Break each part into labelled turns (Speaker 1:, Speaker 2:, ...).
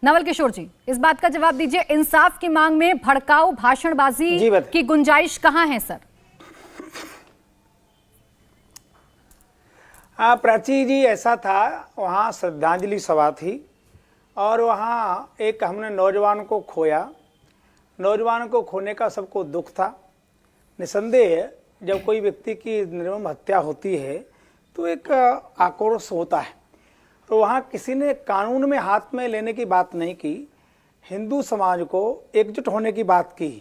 Speaker 1: नवल किशोर जी, इस बात का जवाब दीजिए, इंसाफ की मांग में भड़काऊ भाषणबाजी की गुंजाइश कहां है सर?
Speaker 2: हाँ प्राची जी, ऐसा था, वहाँ श्रद्धांजलि सभा थी और वहाँ एक हमने नौजवान को खोया। नौजवान को खोने का सबको दुख था। निसंदेह जब कोई व्यक्ति की निर्मम हत्या होती है तो एक आक्रोश होता है। तो वहाँ किसी ने कानून में हाथ में लेने की बात नहीं की, हिंदू समाज को एकजुट होने की बात की।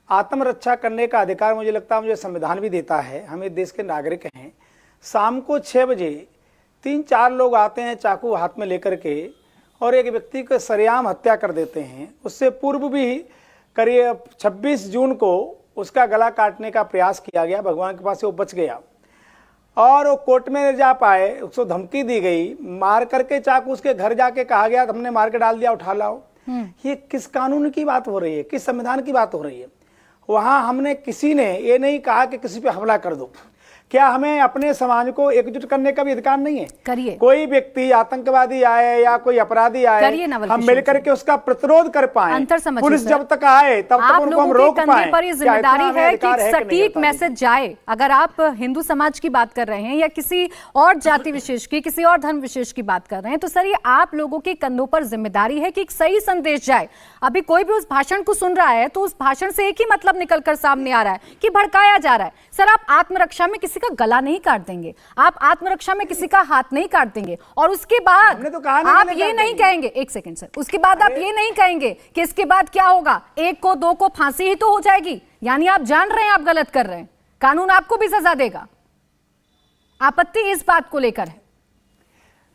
Speaker 2: आत्मरक्षा करने का अधिकार मुझे लगता है मुझे संविधान भी देता है, हम इस देश के नागरिक हैं। शाम को 6 बजे 3-4 लोग आते हैं चाकू हाथ में लेकर के और एक व्यक्ति को सरेआम हत्या कर देते हैं। उससे पूर्व भी करीब 26 जून को उसका गला काटने का प्रयास किया गया, भगवान के पास से वो बच गया और वो कोर्ट में नहीं जा पाए, उसको धमकी दी गई, मार करके चाकू उसके घर जाके कहा गया हमने मार के डाल दिया, उठा लाओ। ये किस कानून की बात हो रही है, किस संविधान की बात हो रही है? वहां हमने किसी ने ये नहीं कहा कि किसी पे हमला कर दो। क्या हमें अपने समाज को एकजुट करने का भी अधिकार नहीं है?
Speaker 1: करिए।
Speaker 2: कोई व्यक्ति आतंकवादी आए या कोई अपराधी आए, हम मिलकर के उसका प्रतिरोध कर पाए। पुलिस जब तक आए तब तक उनको हम रोक पाए।
Speaker 1: पर ये जिम्मेदारी है कि सटीक मैसेज जाए। अगर आप हिंदू समाज की बात कर रहे हैं या किसी और जाति विशेष की, किसी और धर्म विशेष की बात कर रहे हैं, तो सर ये आप लोगों के कंधों पर जिम्मेदारी है कि एक सही संदेश जाए। अभी कोई भी उस भाषण को सुन रहा है तो उस भाषण से एक ही मतलब निकलकर सामने आ रहा है कि भड़काया जा रहा है। सर आप आत्मरक्षा में किसी का गला नहीं काट देंगे, आप आत्मरक्षा में किसी का हाथ नहीं काट देंगे और उसके बाद
Speaker 2: तो
Speaker 1: आप ये नहीं कहेंगे, एक सेकंड सर, उसके बाद आप ये नहीं कहेंगे कि इसके बाद क्या होगा, 1 को 2 को फांसी ही तो हो जाएगी। यानी आप जान रहे हैं आप गलत कर रहे हैं, कानून आपको भी सजा देगा। आपत्ति इस बात को लेकर है?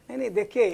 Speaker 2: नहीं, देखिए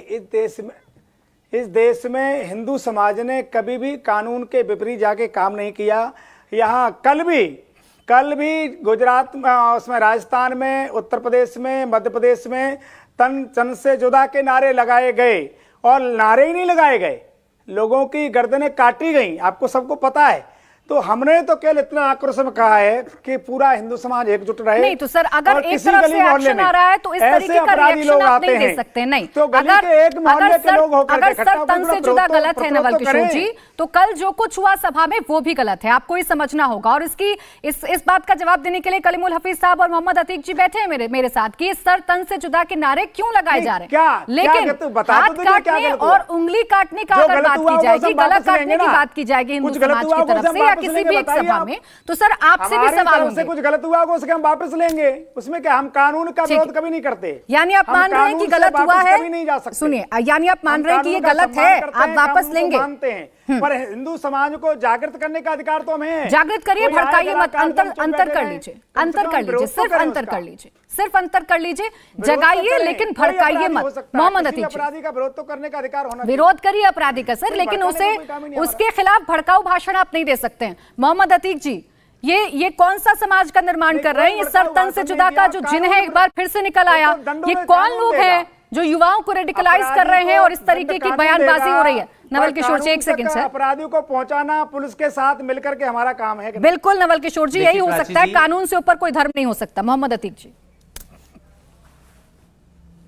Speaker 2: इस देश में हिंदू समाज ने कभी भी कानून के विपरीत जाके काम नहीं किया। यहाँ कल भी गुजरात में, उसमें राजस्थान में, उत्तर प्रदेश में, मध्य प्रदेश में तन से जुदा के नारे लगाए गए और नारे ही नहीं लगाए गए, लोगों की गर्दनें काटी गई, आपको सबको पता है। तो हमने तो केवल इतना आक्रोश में कहा है कि पूरा हिंदू समाज एकजुट रहे।
Speaker 1: नहीं तो सर अगर एक तरफ से एक्शन आ रहा है तो इस तरीके का रिएक्शन आप नहीं दे सकते। नहीं तो अगर सर तन से जुदा गलत है नवल किशोर जी, तो कल जो कुछ हुआ सभा में वो भी गलत है, आपको ये समझना होगा। और इसकी इस बात का जवाब देने के लिए कलीमुल हफीज साहब और मोहम्मद अतीक जी बैठे हैं मेरे साथ कि सर तन से जुदा के नारे क्यों लगाए जा रहे हैं। लेकिन हाथ काटने और उंगली काटने का अगर बात की जाएगी, गला काटने की बात की जाएगी हिंदू समाज की तरफ से किसी भी एक सभा में, तो सर आपसे भी सवाल होंगे।
Speaker 2: कुछ गलत हुआ होगा उसके हम वापस लेंगे, उसमें क्या हम कानून का विरोध कभी नहीं करते।
Speaker 1: यानी आप मान रहे हैं कि गलत हुआ है, सुनिए, यानी आप मान रहे हैं कि ये गलत है, आप वापस लेंगे।
Speaker 2: मानते हैं पर हिंदू समाज को जागृत करने का अधिकार तो हमें है।
Speaker 1: जागृत करिए, भड़काइए मत, अंतर कर लीजिए, सिर्फ अंतर कर लीजिए, जगाइए लेकिन भड़काइए मत। मोहम्मद अतीक जी,
Speaker 2: अपराधी का विरोध तो करने का अधिकार होना,
Speaker 1: विरोध करिए अपराधी का सर, लेकिन उसके खिलाफ भड़काऊ भाषण आप नहीं दे सकते हैं। मोहम्मद अतीक जी, ये कौन सा समाज का निर्माण कर रहे हैं? ये सर तन से जुदा का जो जिन है एक बार फिर से निकल आया। ये कौन लोग हैं जो युवाओं को रेडिकलाइज कर रहे हैं और इस तरीके की बयानबाजी हो रही है? नवल किशोर जी, एक सेकंड सर।
Speaker 2: अपराधियों को पहुंचाना पुलिस के साथ मिलकर के हमारा काम है।
Speaker 1: बिल्कुल नवल किशोर जी, यही हो सकता है, कानून से ऊपर कोई धर्म नहीं हो सकता। मोहम्मद अतीक जी।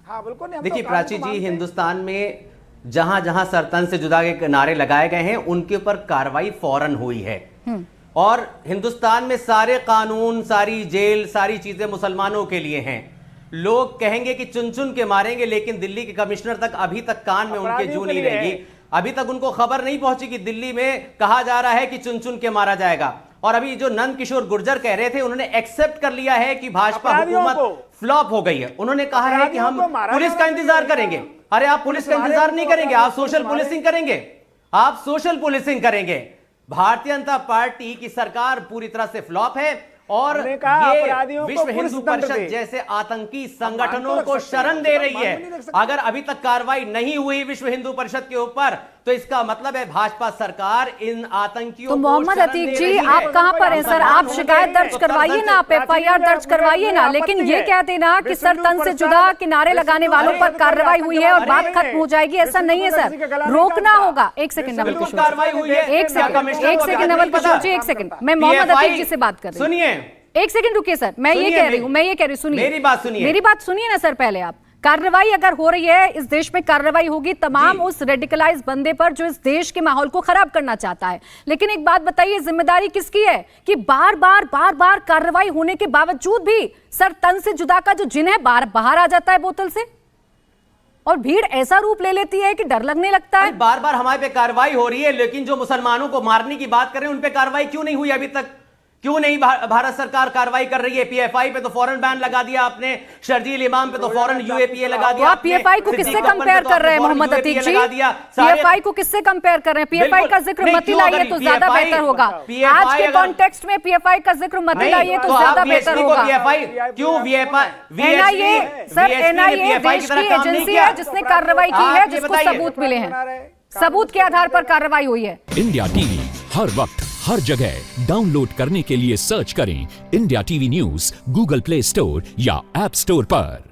Speaker 2: हाँ बिल्कुल।
Speaker 3: देखिए प्राची जी, हिंदुस्तान में जहां जहां सरतन से जुदा के नारे लगाए गए हैं उनके ऊपर कार्रवाई फौरन हुई है और हिंदुस्तान में सारे कानून, सारी जेल, सारी चीजें मुसलमानों के लिए हैं। लोग कहेंगे कि चुन चुन के मारेंगे, लेकिन दिल्ली के कमिश्नर तक अभी तक कान में उनके जू नहीं रहेगी। अभी तक उनको खबर नहीं पहुंची कि दिल्ली में कहा जा रहा है कि चुन चुन के मारा जाएगा। और अभी जो नंद किशोर गुर्जर कह रहे थे, उन्होंने एक्सेप्ट कर लिया है कि भाजपा हुकूमत फ्लॉप हो गई है। उन्होंने कहा है कि हम पुलिस का इंतजार करेंगे। अरे आप पुलिस का इंतजार नहीं करेंगे, आप सोशल पुलिसिंग करेंगे, आप सोशल पुलिसिंग करेंगे। भारतीय जनता पार्टी की सरकार पूरी तरह से फ्लॉप है और ये विश्व हिंदू परिषद जैसे आतंकी संगठनों को शरण दे रही है। अगर अभी तक कार्रवाई नहीं हुई विश्व हिंदू परिषद के ऊपर तो इसका मतलब है भाजपा सरकार इन आतंकियों
Speaker 1: तो मोहम्मद अतीक जी, आप कहां पर हैं सर? आप शिकायत दर्ज करवाइए ना, आप FIR दर्ज करवाइए ना, लेकिन ये कहते ना कि सर तन से जुदा किनारे लगाने वालों पर कार्रवाई हुई है और बात खत्म हो जाएगी, ऐसा नहीं है सर, रोकना होगा। एक सेकंड नवल किशोर, एक सेकंड नवल किशोर जी, एक सेकंड, मैं मोहम्मद अतीक जी से बात कर रही हूँ।
Speaker 3: सुनिए,
Speaker 1: एक सेकंड रुकिए सर, मैं ये कह रही हूँ, सुनिए मेरी बात सुनिए ना सर, पहले आप कार्रवाई अगर हो रही है, इस देश में कार्रवाई होगी तमाम उस रेडिकलाइज बंदे पर जो इस देश के माहौल को खराब करना चाहता है। लेकिन एक बात बताइए, जिम्मेदारी किसकी है कि बार बार कार्रवाई होने के बावजूद भी सर तन से जुदा का जो जिन है बाहर आ जाता है बोतल से, और भीड़ ऐसा रूप ले लेती है कि डर लगने लगता है।
Speaker 3: बार बार हमारे पे कार्रवाई हो रही है, लेकिन जो मुसलमानों को मारने की बात कर रहे हैं उन पे कार्रवाई क्यों नहीं हुई अभी तक? क्यों नहीं भारत सरकार कार्रवाई कर रही है? पीएफआई पे तो फौरन बैन लगा दिया आपने, शर्जील इमाम पे तो फौरन यूएपीए लगा दिया।
Speaker 1: आप पीएफआई को किससे कंपेयर कर रहे हैं मोहम्मद अतीक जी? पीएफआई को किससे कंपेयर कर रहे हैं? पीएफआई का जिक्र मत लाइए तो ज्यादा बेहतर होगा। आज के कॉन्टेक्स्ट में पीएफआई का जिक्र मत लाइए तो ज्यादा बेहतर होगा।
Speaker 3: क्यों
Speaker 1: एनआईए सर, एनआईए देश की एजेंसी है जिसने कार्रवाई की है, जिसको सबूत मिले हैं, सबूत के आधार पर कार्रवाई हुई है।
Speaker 4: इंडिया टीवी हर वक्त हर जगह डाउनलोड करने के लिए सर्च करें India TV news Google play store या ऐप स्टोर पर।